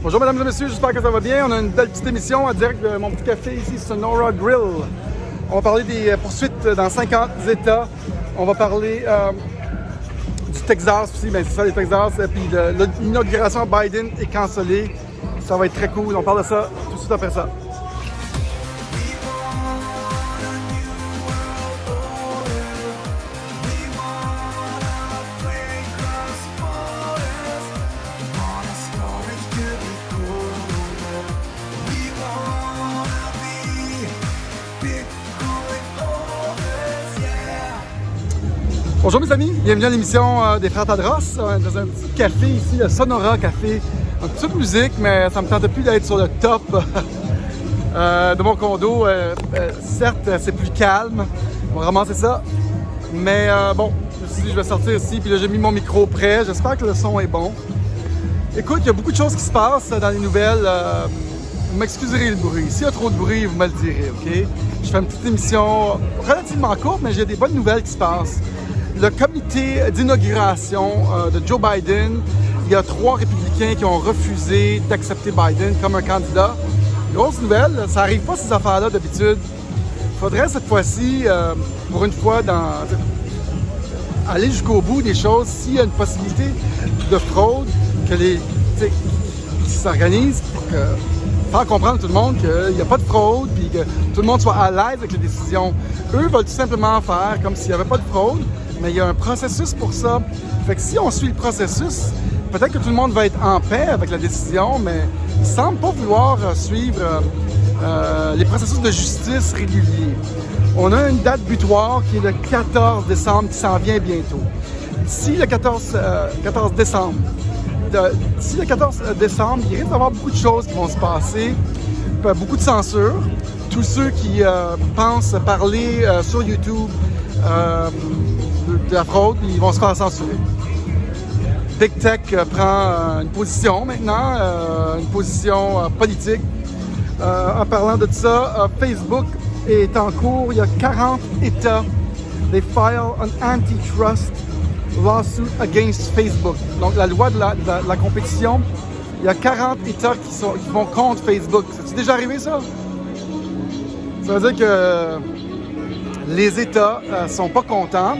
Bonjour mesdames et messieurs, j'espère que ça va bien. On a une belle petite émission en direct de mon petit café ici, Sonora Grill. On va parler des poursuites dans 50 États. On va parler du Texas aussi, bien c'est ça les Texas. Puis l'inauguration Biden est cancellée. Ça va être très cool. On parle de ça tout de suite après ça. Bonjour mes amis, bienvenue à l'émission des Frères Tadros, dans un petit café ici, le Sonora Café. Un petit peu de musique, mais ça me tente plus d'être sur le top de mon condo. Certes, c'est plus calme, on va ramasser ça. Mais bon, je me suis dit je vais sortir ici, puis là j'ai mis mon micro prêt. J'espère que le son est bon. Écoute, il y a beaucoup de choses qui se passent dans les nouvelles. Vous m'excuserez le bruit. S'il y a trop de bruit, vous me le direz, OK? Je fais une petite émission relativement courte, mais j'ai des bonnes nouvelles qui se passent. Le comité d'inauguration de Joe Biden, il y a 3 républicains qui ont refusé d'accepter Biden comme un candidat. Grosse nouvelle, ça n'arrive pas ces affaires-là d'habitude. Il faudrait cette fois-ci, pour une fois, aller jusqu'au bout des choses. S'il y a une possibilité de fraude, qui s'organisent pour faire comprendre à tout le monde qu'il n'y a pas de fraude, puis que tout le monde soit à l'aise avec les décisions. Eux veulent tout simplement faire comme s'il n'y avait pas de fraude, mais il y a un processus pour ça. Fait que si on suit le processus, peut-être que tout le monde va être en paix avec la décision, mais ils ne semblent pas vouloir suivre les processus de justice réguliers. On a une date butoir qui est le 14 décembre qui s'en vient bientôt. Si le 14 décembre, il risque d'avoir beaucoup de choses qui vont se passer, beaucoup de censure. Tous ceux qui pensent parler sur YouTube de la fraude, ils vont se faire censurer. Big Tech prend une position maintenant, une position politique. En parlant de ça, Facebook est en cours. Il y a 40 États. They file an antitrust lawsuit against Facebook. Donc la loi de la compétition, il y a 40 États qui vont contre Facebook. C'est déjà arrivé ça? Ça veut dire que les États sont pas contents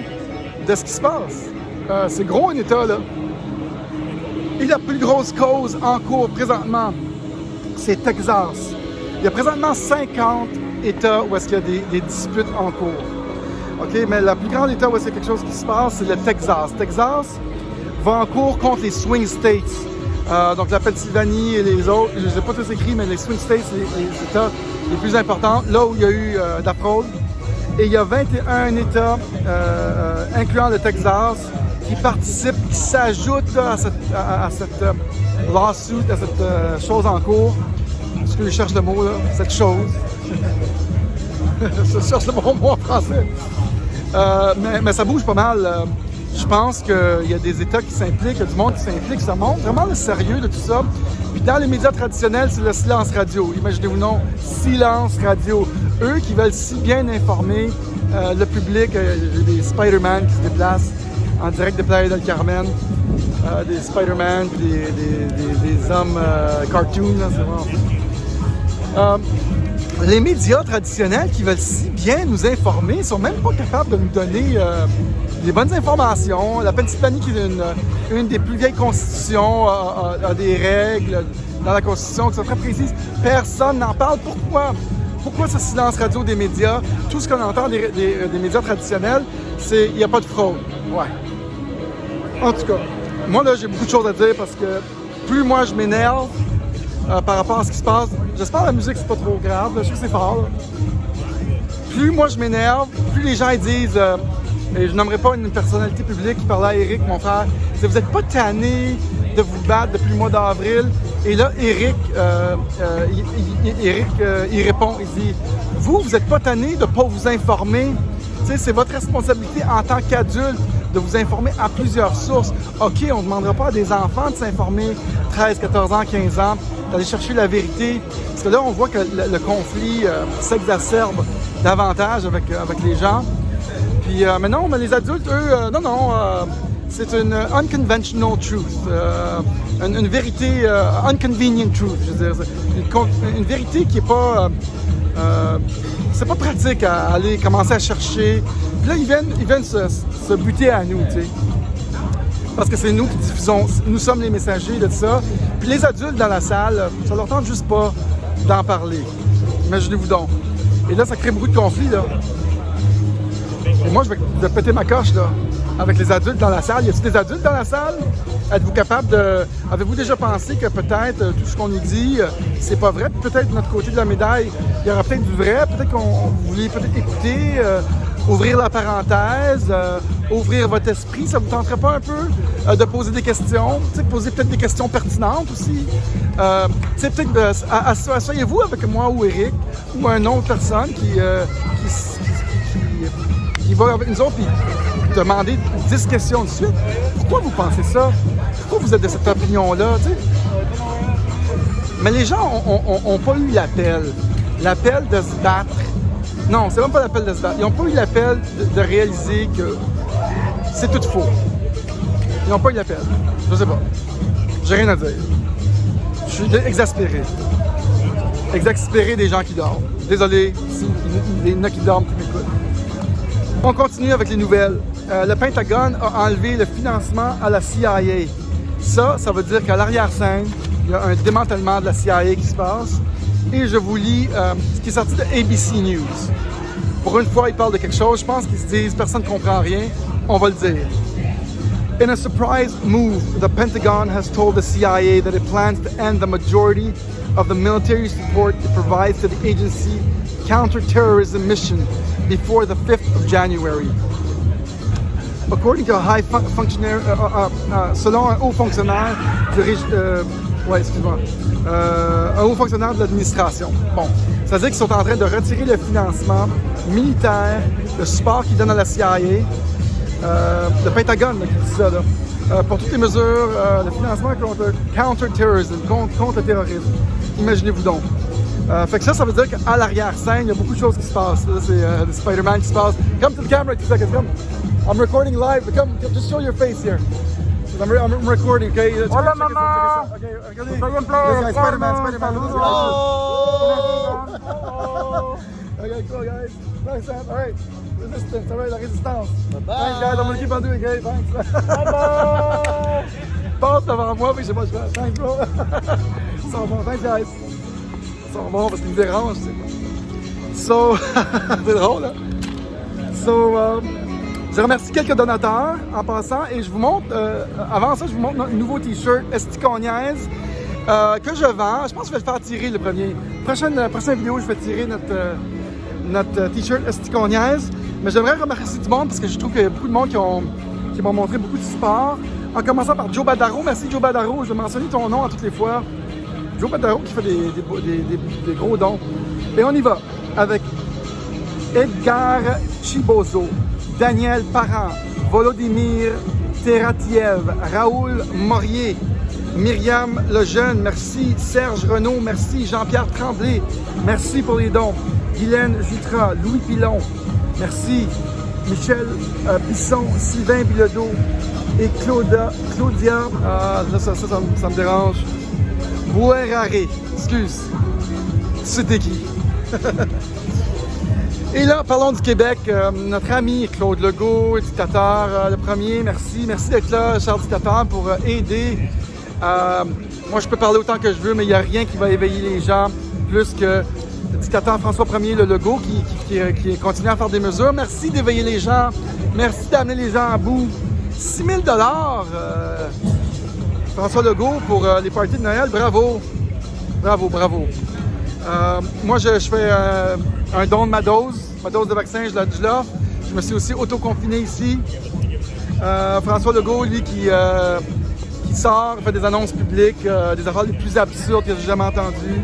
de ce qui se passe. C'est gros un État, là. Et la plus grosse cause en cours présentement, c'est Texas. Il y a présentement 50 États où est-ce qu'il y a des disputes en cours. OK, mais le plus grand État où est-ce qu'il y a quelque chose qui se passe, c'est le Texas. Texas va en cours contre les swing states. Donc la Pennsylvanie et les autres, je ne les ai pas tous écrits, mais les swing states, les États les plus importants, là où il y a eu de la fraude. Et il y a 21 États, incluant le Texas, qui participent, qui s'ajoutent à cette lawsuit, à cette chose en cours. Est-ce que je cherche le mot, là? Cette chose. Je cherche le bon mot en français. Mais ça bouge pas mal. Je pense qu'il y a des États qui s'impliquent, il y a du monde qui s'implique. Ça montre vraiment le sérieux de tout ça. Puis dans les médias traditionnels, c'est le silence radio. Imaginez-vous non, silence radio. Eux qui veulent si bien informer le public, il y a des Spider-Man qui se déplacent en direct de Playa del Carmen, des Spider-Man, des hommes cartoons, là, c'est vraiment... les médias traditionnels qui veulent si bien nous informer ne sont même pas capables de nous donner les bonnes informations. La Pennsylvanie, qui est une des plus vieilles constitutions, a des règles dans la constitution qui sont très précises. Personne n'en parle. Pourquoi? Pourquoi ce silence radio des médias? Tout ce qu'on entend des médias traditionnels, c'est qu'il n'y a pas de fraude. Ouais. En tout cas, moi là, j'ai beaucoup de choses à dire parce que plus moi je m'énerve par rapport à ce qui se passe, j'espère que la musique c'est pas trop grave, là, je sais que c'est fort. Là. Plus moi je m'énerve, plus les gens ils disent, et je nommerai pas une personnalité publique qui parlait à Eric, mon frère, c'est vous n'êtes pas tanné de vous battre depuis le mois d'avril. Et là, Eric, il répond, il dit, vous n'êtes pas tanné de ne pas vous informer. Tu sais, c'est votre responsabilité en tant qu'adulte de vous informer à plusieurs sources. OK, on ne demandera pas à des enfants de s'informer 13, 14 ans, 15 ans, d'aller chercher la vérité. Parce que là, on voit que le conflit s'exacerbe davantage avec les gens. Puis, mais non, mais les adultes, eux, c'est une unconventional truth, une vérité, inconvenient truth, je veux dire, une vérité qui n'est pas, c'est pas pratique à aller commencer à chercher. Puis là, ils viennent se buter à nous, tu sais. Parce que c'est nous qui diffusons, nous sommes les messagers de ça. Puis les adultes dans la salle, ça leur tente juste pas d'en parler. Imaginez-vous donc. Et là, ça crée beaucoup de conflits, là. Et moi, je vais péter ma coche, là, avec les adultes dans la salle. Y a-t-il des adultes dans la salle? Êtes-vous capable de... Avez-vous déjà pensé que peut-être tout ce qu'on nous dit, c'est pas vrai? Peut-être de notre côté de la médaille, il y aura peut-être du vrai. Peut-être qu'on voulait peut-être écouter, ouvrir la parenthèse, ouvrir votre esprit. Ça vous tenterait pas un peu de poser des questions? Poser peut-être des questions pertinentes aussi. Peut-être, asseyez-vous avec moi ou Eric ou une autre personne qui va avec nous autres et demander 10 questions de suite. Pourquoi vous pensez ça? Pourquoi vous êtes de cette opinion-là? T'sais? Mais les gens n'ont pas eu l'appel de se battre. Non, c'est même pas l'appel de se battre. Ils n'ont pas eu l'appel de réaliser que c'est tout faux. Ils n'ont pas eu l'appel. Je sais pas. J'ai rien à dire. Je suis exaspéré. Exaspéré des gens qui dorment. Désolé s'il y en a qui dorment qui m'écoutent. On continue avec les nouvelles. Le Pentagone a enlevé le financement à la CIA. Ça veut dire qu'à l'arrière-scène, il y a un démantèlement de la CIA qui se passe. Et je vous lis ce qui est sorti de ABC News. Pour une fois, ils parlent de quelque chose. Je pense qu'ils se disent, personne ne comprend rien. On va le dire. In a surprise move, the Pentagon has told the CIA that it plans to end the majority of the military support it provides to the agency counterterrorism mission before the 5th of January. According to a high functionary, selon un haut fonctionnaire un haut fonctionnaire de l'administration. Bon, ça veut dire qu'ils sont en train de retirer le financement militaire, le support qu'ils donnent à la CIA, le Pentagone là, qui dit ça, là, pour toutes les mesures, le financement contre counter-terrorism, contre le terrorisme. Imaginez-vous donc. Fait que ça veut dire qu'à l'arrière-scène, il y a beaucoup de choses qui se passent. Là, c'est Spider-Man qui se passe. Come to the camera, 2 seconds. Come. I'm recording live, but come, just show your face here. I'm recording, okay? Hola, mamá. Okay, Estoy en play. Spider-Man. Oh. Okay, cool, guys. Thanks, Sam. All right. Resistance, all right, la résistance. Bye-bye. Thanks, guys. I'm gonna keep on doing it, okay? Thanks. Bye-bye. Passe devant moi, puis je sais pas, je fais. Thanks, bro. Ils sont bons. Thanks, guys. Ils sont bons parce qu'ils me dérangent, tu sais. So, c'est drôle, hein? So, je remercie quelques donateurs en passant et je vous montre, avant ça, je vous montre notre nouveau t-shirt Esti qu'on niaise que je vends. Je pense que je vais le faire tirer le premier. Prochaine vidéo, je vais tirer notre t-shirt Esti qu'on niaise. Mais j'aimerais remercier du monde parce que je trouve qu'il y a beaucoup de monde qui m'ont montré beaucoup de support. En commençant par Joe Badaro. Merci Joe Badaro, je vais mentionner ton nom à toutes les fois. Joe Badaro qui fait des gros dons. Et on y va avec Edgar Chibozo, Daniel Parent, Volodymyr Teratiev, Raoul Morier, Myriam Lejeune, merci, Serge Renaud, merci, Jean-Pierre Tremblay, merci pour les dons, Guylaine Jutra, Louis Pilon, merci, Michel Bisson, Sylvain Bilodeau et Claudia, ça me dérange, Boueraré, excuse, c'était qui? Et là, parlons du Québec. Notre ami Claude Legault, dictateur, le premier, merci d'être là, cher dictateur, pour aider. Moi, je peux parler autant que je veux, mais il n'y a rien qui va éveiller les gens plus que le dictateur François Ier, le Legault, qui continue à faire des mesures. Merci d'éveiller les gens. Merci d'amener les gens à bout. 6 000 $, François Legault, pour les parties de Noël. Bravo. Bravo. Moi, je fais un don de ma dose de vaccin, je l'offre. Je me suis aussi auto-confiné ici. François Legault, lui, qui sort, fait des annonces publiques, des affaires les plus absurdes que j'ai jamais entendues.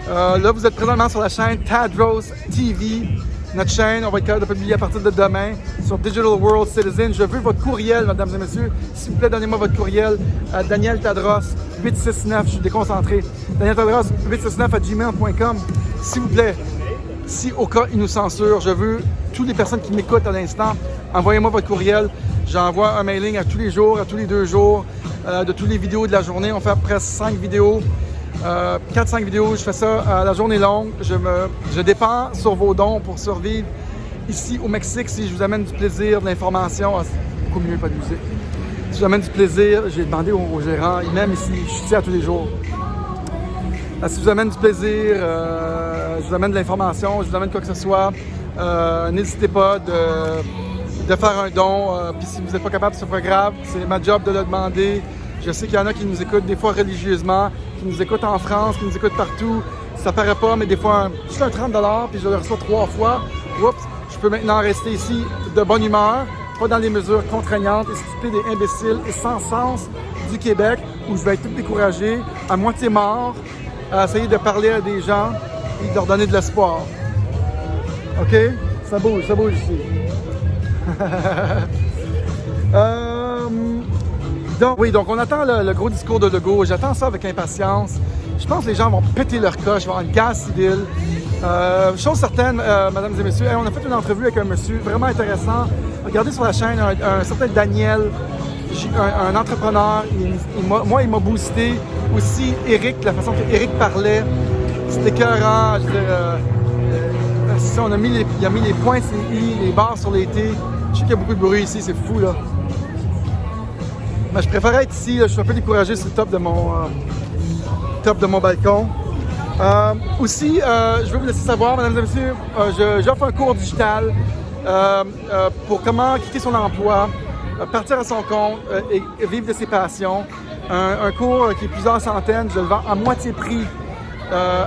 Là, vous êtes présentement sur la chaîne Tadros TV, notre chaîne. On va être capable de publier à partir de demain sur Digital World Citizen. Je veux votre courriel, mesdames et messieurs. S'il vous plaît, donnez-moi votre courriel à Daniel Tadros 869. Je suis déconcentré. Daniel Tadros 869@gmail.com. S'il vous plaît, si au cas il nous censure, je veux toutes les personnes qui m'écoutent à l'instant, envoyez-moi votre courriel. J'envoie un mailing à tous les jours, à tous les 2 jours, de toutes les vidéos de la journée. On fait presque 5 vidéos, 4-5 vidéos. Je fais ça à la journée longue. Je dépends sur vos dons pour survivre ici au Mexique. Si je vous amène du plaisir, de l'information, c'est beaucoup mieux, pas de musique. Si je vous amène du plaisir, j'ai demandé au gérant, il m'aime ici, je suis ici à tous les jours. Si je vous amène du plaisir, je vous amène de l'information, je vous amène quoi que ce soit, n'hésitez pas de faire un don. Puis si vous n'êtes pas capable, c'est pas grave, c'est ma job de le demander. Je sais qu'il y en a qui nous écoutent des fois religieusement, qui nous écoutent en France, qui nous écoutent partout. Ça paraît pas, mais des fois, juste un 30 $, puis je le reçois 3 fois. Oups, je peux maintenant rester ici de bonne humeur, pas dans les mesures contraignantes et stupides et imbéciles et sans sens du Québec, où je vais être tout découragé, à moitié mort, à essayer de parler à des gens et de leur donner de l'espoir. OK? Ça bouge ici. Donc on attend le gros discours de Legault. J'attends ça avec impatience. Je pense que les gens vont péter leur coche, ils vont avoir une guerre civile. Chose certaine, mesdames et messieurs, on a fait une entrevue avec un monsieur vraiment intéressant. Regardez sur la chaîne un certain Daniel, un entrepreneur. Il m'a boosté. Aussi, Eric, la façon que Eric parlait, c'était écœurant. Je veux dire, il a mis les points sur les i, les barres sur les t. Je sais qu'il y a beaucoup de bruit ici, c'est fou là. Mais je préfère être ici, là, je suis un peu découragé sur le top de mon balcon. Aussi, je veux vous laisser savoir, mesdames et messieurs, j'offre un cours digital pour comment quitter son emploi, partir à son compte et vivre de ses passions. Un cours qui est plusieurs centaines, je le vends à moitié prix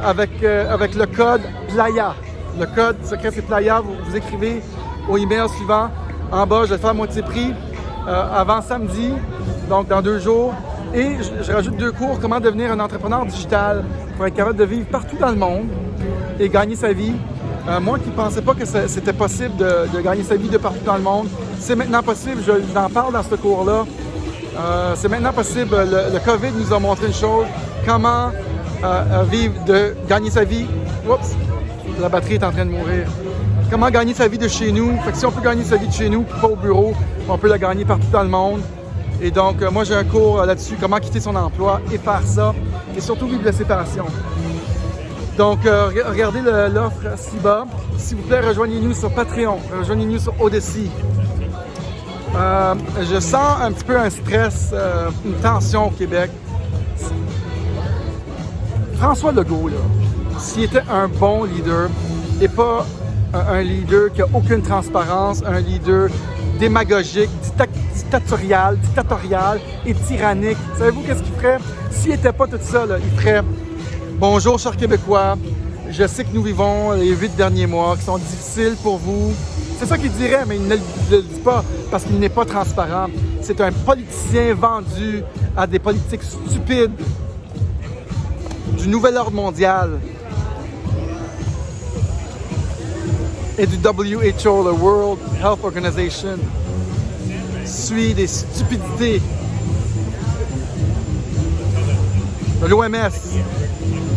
avec le code PLAYA. Le code secret, c'est PLAYA. Vous écrivez au email suivant. En bas, je vais le faire à moitié prix avant samedi, donc dans 2 jours. Et je rajoute 2 cours, comment devenir un entrepreneur digital pour être capable de vivre partout dans le monde et gagner sa vie. Moi qui ne pensais pas que c'était possible de gagner sa vie de partout dans le monde, c'est maintenant possible. J'en parle dans ce cours-là. C'est maintenant possible. Le COVID nous a montré une chose. Comment gagner sa vie. Oups, la batterie est en train de mourir. Comment gagner sa vie de chez nous. Fait que si on peut gagner sa vie de chez nous, puis pas au bureau, on peut la gagner partout dans le monde. Et donc, moi, j'ai un cours là-dessus, comment quitter son emploi et faire ça. Et surtout, vivre la séparation. Donc, regardez l'offre ci-bas. S'il vous plaît, rejoignez-nous sur Patreon. Rejoignez-nous sur Odyssey. Je sens un petit peu un stress, une tension au Québec. François Legault, là, s'il était un bon leader et pas un leader qui n'a aucune transparence, un leader démagogique, dictatorial et tyrannique, savez-vous qu'est-ce qu'il ferait? S'il n'était pas tout ça, là, il ferait « Bonjour, chers Québécois, je sais que nous vivons les 8 derniers mois qui sont difficiles pour vous. » C'est ça qu'il dirait, mais il ne le dit pas parce qu'il n'est pas transparent. C'est un politicien vendu à des politiques stupides du nouvel ordre mondial et du WHO, le World Health Organization, suit des stupidités de l'OMS.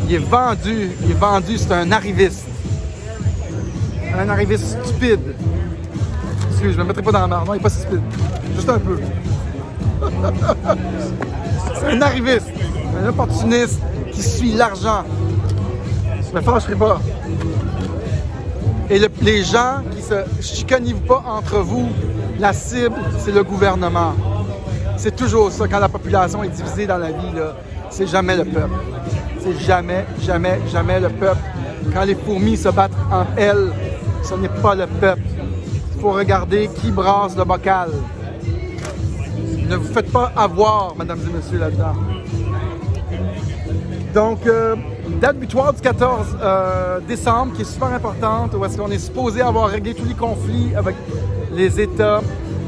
Il est vendu, c'est un arriviste. Un arriviste stupide. Excuse, je ne me mettrai pas dans la marde. Non, il n'est pas si stupide. Juste un peu. C'est un arriviste. Un opportuniste qui suit l'argent. Je me fâcherai pas. Et les gens qui se chicanent pas entre vous, la cible, c'est le gouvernement. C'est toujours ça. Quand la population est divisée dans la vie, là, c'est jamais le peuple. C'est jamais le peuple. Quand les fourmis se battent entre elles, ce n'est pas le peuple. Il faut regarder qui brasse le bocal. Ne vous faites pas avoir, mesdames et messieurs, là-dedans. Donc, date butoir du 14 décembre, qui est super importante, où est-ce qu'on est supposé avoir réglé tous les conflits avec les États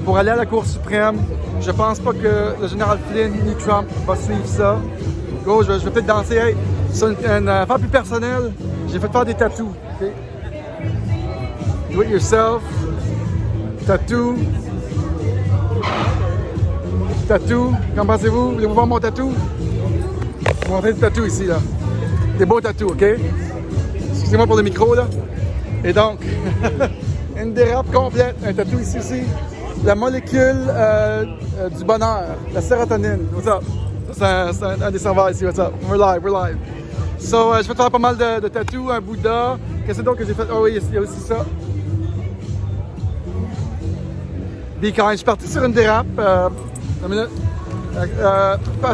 pour aller à la Cour suprême. Je pense pas que le général Flynn ni Trump va suivre ça. Go, je vais peut-être danser. Hey, c'est une affaire plus personnelle. J'ai fait faire des tatous. Okay? Do it yourself. Tatou. Tatou. Qu'en pensez-vous? Voulez-vous voir mon tatou? Je vais vous montrer des tatous ici, là. Des beaux tatous, OK? Excusez-moi pour le micro, là. Et donc, une dérape complète. Un tatou ici aussi. la molécule du bonheur, la sérotonine. What's up? C'est un des serveurs ici. What's up? We're live. So, je vais te faire pas mal de tatous, un Bouddha. Qu'est-ce que d'autre que j'ai fait? Oh oui, il y a aussi ça. Be kind. Je suis parti sur une dérape. Une minute.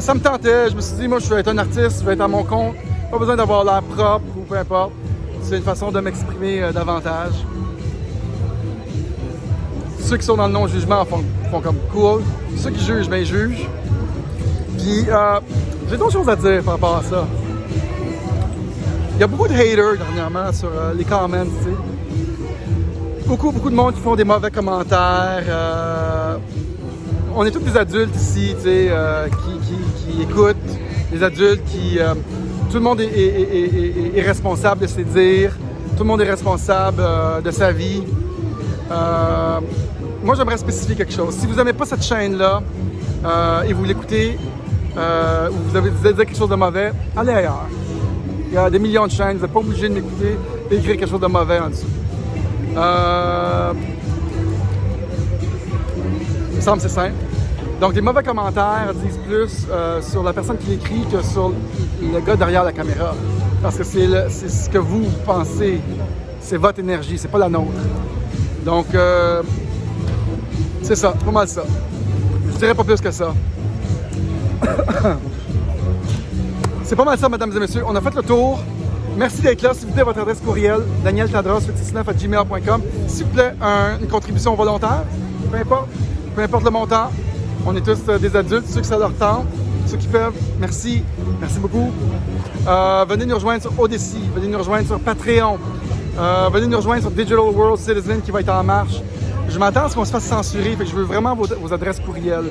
Ça me tentait. Je me suis dit, moi, je vais être un artiste, je vais être à mon compte. Pas besoin d'avoir l'air propre ou peu importe. C'est une façon de m'exprimer davantage. Ceux qui sont dans le non-jugement font comme cool. Ceux qui jugent, ben ils jugent. Puis, j'ai d'autres choses à dire par rapport à ça. Il y a beaucoup de haters dernièrement sur les comments, tu sais. Beaucoup de monde qui font des mauvais commentaires. On est tous des adultes ici, tu sais, qui écoutent. Des adultes qui... tout le monde est responsable de ses dires. Tout le monde est responsable de sa vie. Moi, j'aimerais spécifier quelque chose. Si vous n'aimez pas cette chaîne-là et vous l'écoutez, ou vous avez dit quelque chose de mauvais, allez ailleurs. Il y a des millions de chaînes, vous n'êtes pas obligé de m'écouter et d'écrire quelque chose de mauvais en dessous. Il me semble que c'est simple. Donc, les mauvais commentaires disent plus sur la personne qui écrit que sur le gars derrière la caméra. Parce que c'est ce que vous pensez. C'est votre énergie, c'est pas la nôtre. Donc, c'est ça, pas mal ça. Je dirais pas plus que ça. C'est pas mal ça, mesdames et messieurs. On a fait le tour. Merci d'être là. S'il vous plaît, votre adresse courriel, danieltadros869@gmail.com. S'il vous plaît, une contribution volontaire, peu importe le montant. On est tous des adultes, ceux qui ça leur tente, ceux qui peuvent. Merci beaucoup. Venez nous rejoindre sur Odyssey, venez nous rejoindre sur Patreon, venez nous rejoindre sur Digital World Citizen qui va être en marche. Je m'attends à ce qu'on se fasse censurer, fait que je veux vraiment vos adresses courriels.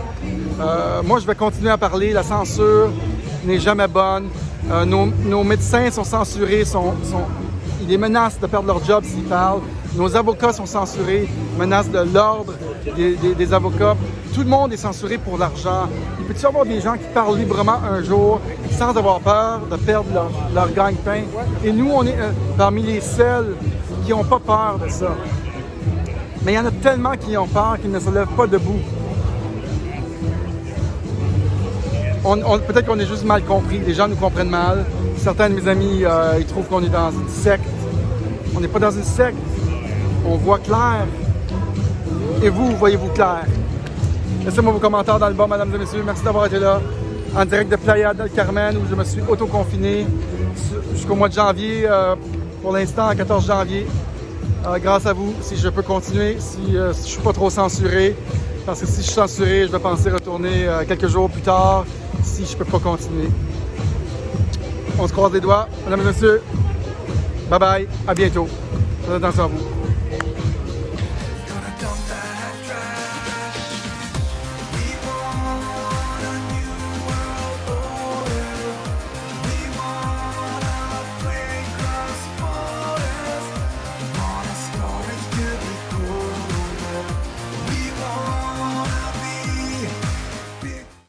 Moi, je vais continuer à parler. La censure n'est jamais bonne. Nos médecins sont censurés, ils les menacent de perdre leur job s'ils parlent. Nos avocats sont censurés, menacent de l'ordre des avocats. Tout le monde est censuré pour l'argent. Il peut y avoir des gens qui parlent librement un jour sans avoir peur de perdre leur gagne-pain. Et nous, on est parmi les seuls qui n'ont pas peur de ça. Mais il y en a tellement qui ont peur qu'ils ne se lèvent pas debout. Peut-être qu'on est juste mal compris. Les gens nous comprennent mal. Certains de mes amis, ils trouvent qu'on est dans une secte. On n'est pas dans une secte. On voit clair. Et vous, voyez-vous clair? Laissez-moi vos commentaires dans le bas, mesdames et messieurs. Merci d'avoir été là. En direct de Playa del Carmen, où je me suis auto-confiné jusqu'au mois de janvier. Pour l'instant, 14 janvier. Grâce à vous, si je peux continuer, si je ne suis pas trop censuré. Parce que si je suis censuré, je vais penser retourner quelques jours plus tard si je ne peux pas continuer. On se croise les doigts. Mesdames et messieurs, bye bye, à bientôt. Faites attention à vous.